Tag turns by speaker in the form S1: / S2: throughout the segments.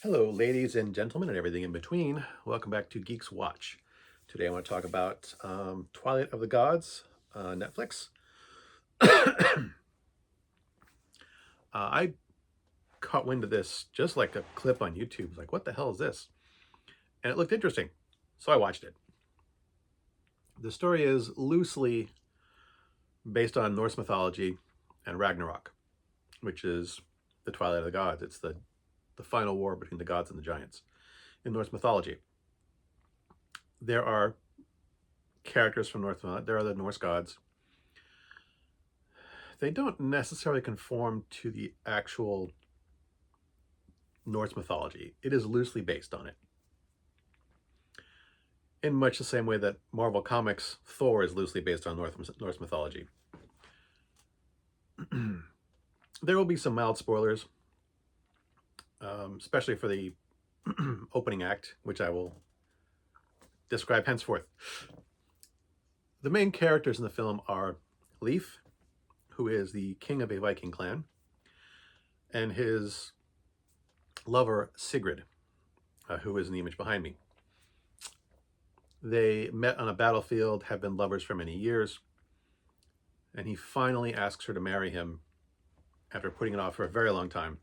S1: Hello, ladies and gentlemen, and everything in between. Welcome back to Geeks Watch. Today I want to talk about Twilight of the Gods, Netflix. I caught wind of this just like a clip on YouTube. Like, what the hell is this? And it looked interesting, so I watched it. The story is loosely based on Norse mythology and Ragnarok, which is the Twilight of the Gods. It's the final war between the gods and the giants in Norse mythology. There are characters from Norse mythology. There are the Norse gods. They don't necessarily conform to the actual Norse mythology. It is loosely based on it. In much the same way that Marvel Comics' Thor is loosely based on Norse mythology. There will be some mild spoilers, especially for the opening act, which I will describe henceforth. The main characters in the film are Leif, who is the king of a Viking clan, and his lover Sigrid, who is in the image behind me. They met on a battlefield, have been lovers for many years, and he finally asks her to marry him after putting it off for a very long time.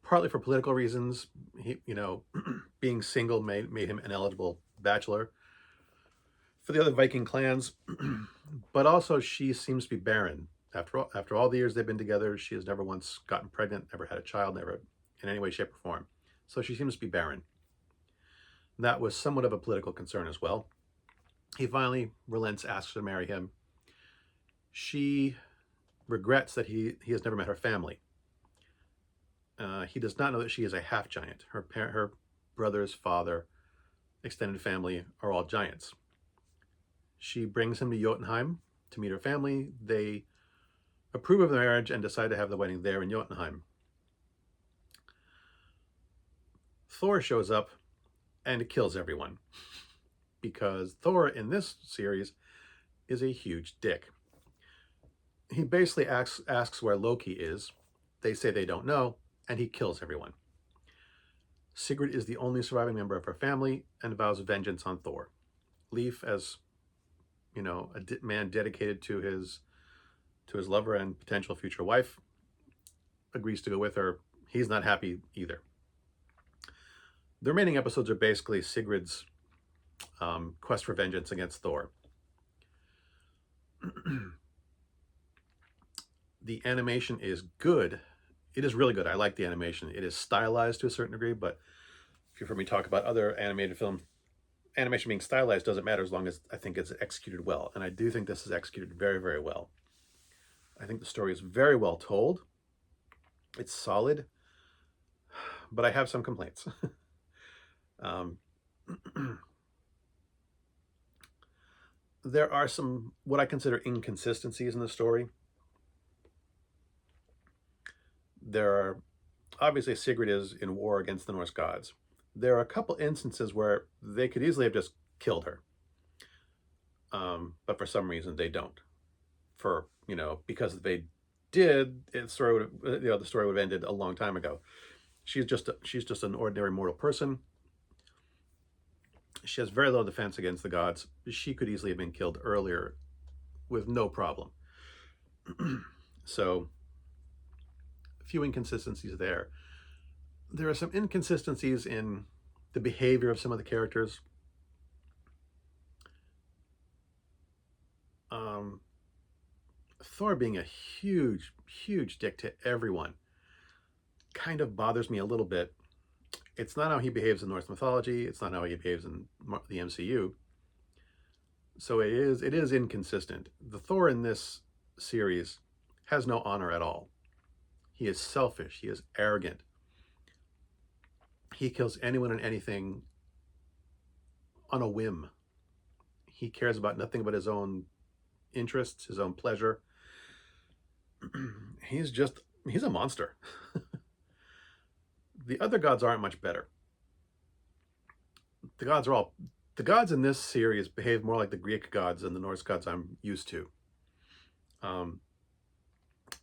S1: Partly for political reasons. Being single made him an eligible bachelor for the other Viking clans, but also she seems to be barren. After all the years they've been together, she has never once gotten pregnant, never had a child, never in any way, shape, or form. So she seems to be barren. That was somewhat of a political concern as well. He finally relents, asks her to marry him. She regrets that he has never met her family. He does not know that she is a half giant. Her brother's father, extended family are all giants. She brings him to Jotunheim to meet her family. They approve of the marriage and decide to have the wedding there in Jotunheim. Thor shows up and kills everyone because Thor in this series is a huge dick. He basically asks where Loki is. They say they don't know, and he kills everyone. Sigrid is the only surviving member of her family and vows vengeance on Thor. Leif, as a man dedicated to his lover and potential future wife, agrees to go with her. He's not happy either. The remaining episodes are basically Sigrid's quest for vengeance against Thor. The animation is good. It is really good. I like the animation. It is stylized to a certain degree, but if you've heard me talk about other animated film, animation being stylized doesn't matter as long as I think it's executed well. And I do think this is executed very, very well. I think the story is very well told. It's solid, but I have some complaints. There are some, what I consider inconsistencies in the story. There are, obviously Sigrid is in war against the Norse gods. There are a couple instances where they could easily have just killed her. But for some reason they don't. Because if they did, the story would have ended a long time ago. She's just an ordinary mortal person. She has very low defense against the gods. She could easily have been killed earlier with no problem. So, a few inconsistencies there. There are some inconsistencies in the behavior of some of the characters. Thor being a huge, huge dick to everyone kind of bothers me a little bit. It's not how he behaves in Norse mythology. It's not how he behaves in the MCU. So it is inconsistent. The Thor in this series has no honor at all. He is selfish. He is arrogant. He kills anyone and anything on a whim. He cares about nothing but his own interests, his own pleasure. He's a monster. The other gods aren't much better. The gods in this series behave more like the Greek gods than the Norse gods I'm used to.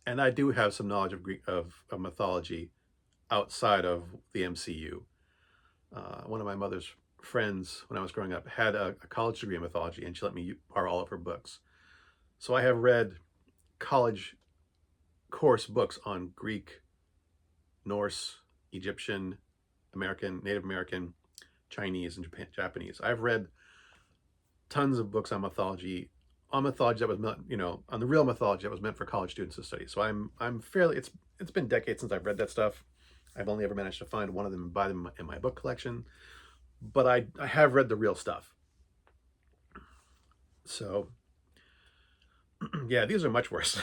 S1: And I do have some knowledge of mythology outside of the MCU. One of my mother's friends, when I was growing up, had a college degree in mythology, and she let me borrow all of her books. So I have read college course books on Greek, Norse, Egyptian, American, Native American, Chinese, and Japanese. I've read tons of books on mythology that was meant, on the real mythology that was meant for college students to study. So I'm fairly, it's been decades since I've read that stuff. I've only ever managed to find one of them and buy them in my book collection, but I have read the real stuff. So yeah, these are much worse.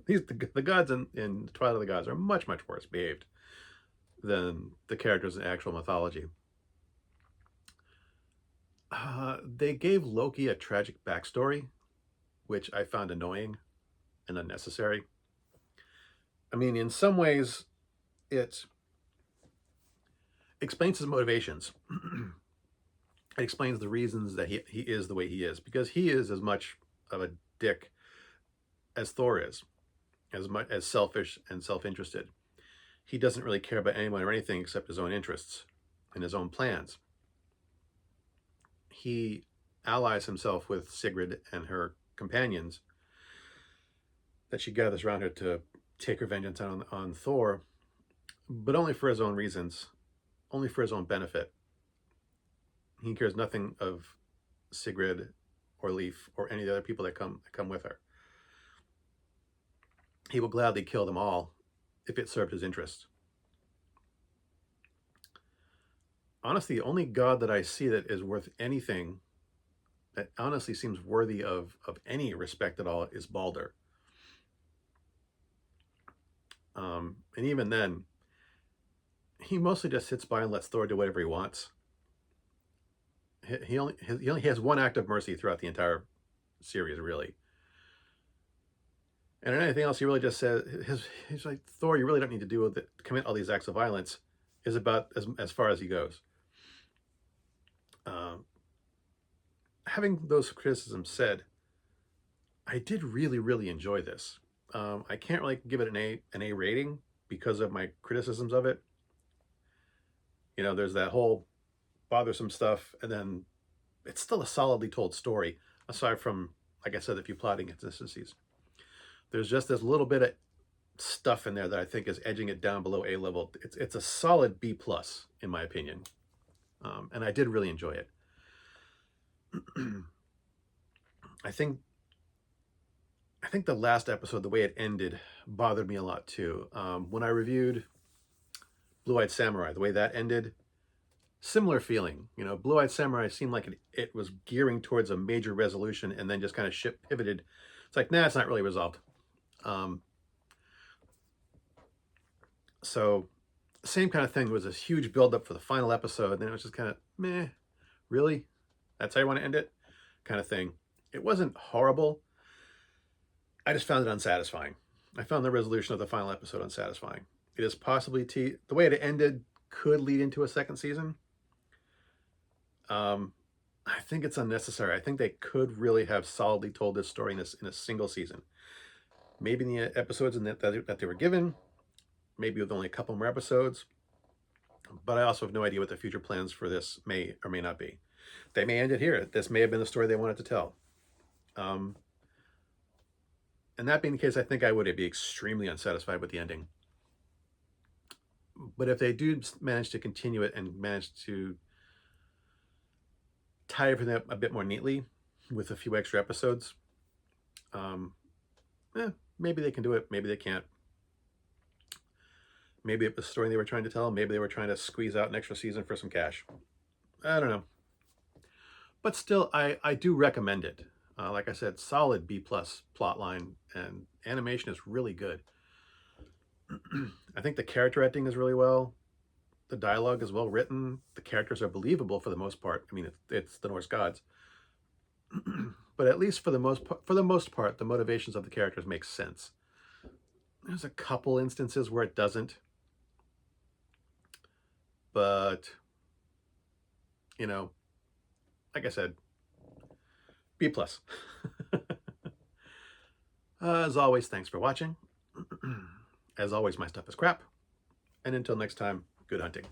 S1: The gods in Twilight of the Gods are much worse behaved than the characters in actual mythology. They gave Loki a tragic backstory, which I found annoying and unnecessary. I mean, in some ways, it explains his motivations. It explains the reasons that he is the way he is, because he is as much of a dick as Thor is, as much as selfish and self-interested. He doesn't really care about anyone or anything except his own interests and his own plans. He allies himself with Sigrid and her companions that she gathers around her to take her vengeance on Thor, but only for his own reasons, only for his own benefit. He cares nothing of Sigrid or Leaf or any of the other people that come with her. He will gladly kill them all if it served his interest. Honestly, the only god that I see that is worth anything, that honestly seems worthy of any respect at all, is Balder. And even then, he mostly just sits by and lets Thor do whatever he wants. He only has one act of mercy throughout the entire series, really. And anything else, he really just says, he's like, Thor, you really don't need to commit all these acts of violence, is about as far as he goes. Having those criticisms said, I did really enjoy this. I can't really give it an A rating because of my criticisms of it. There's that whole bothersome stuff, and then it's still a solidly told story, aside from, like I said, a few plotting inconsistencies. There's just this little bit of stuff in there that I think is edging it down below A level. It's a solid B+ in my opinion, and I did really enjoy it. I think the last episode, the way it ended, bothered me a lot too. When I reviewed Blue-Eyed Samurai, the way that ended, similar feeling. Blue-Eyed Samurai seemed like it was gearing towards a major resolution, and then just kind of ship pivoted. It's like, nah, it's not really resolved. So same kind of thing. There was this huge buildup for the final episode, and then it was just kind of, meh, really? That's how you want to end it? Kind of thing. It wasn't horrible. I just found it unsatisfying. I found the resolution of the final episode unsatisfying. It is possibly the way it ended could lead into a second season. I think it's unnecessary. I think they could really have solidly told this story in a single season. Maybe in the episodes that they were given, maybe with only a couple more episodes. But I also have no idea what the future plans for this may or may not be. They may end it here. This may have been the story they wanted to tell. And that being the case, I think I would be extremely unsatisfied with the ending. But if they do manage to continue it and manage to tie everything up a bit more neatly with a few extra episodes, maybe they can do it. Maybe they can't. Maybe it was the story they were trying to tell. Maybe they were trying to squeeze out an extra season for some cash. I don't know. But still, I do recommend it. Like I said, solid B+ plot line, and animation is really good. I think the character acting is really well. The dialogue is well written. The characters are believable for the most part. I mean, it's the Norse gods. But at least for the most part, the motivations of the characters make sense. There's a couple instances where it doesn't. But, like I said, B+. As always, thanks for watching. As always, my stuff is crap. And until next time, good hunting.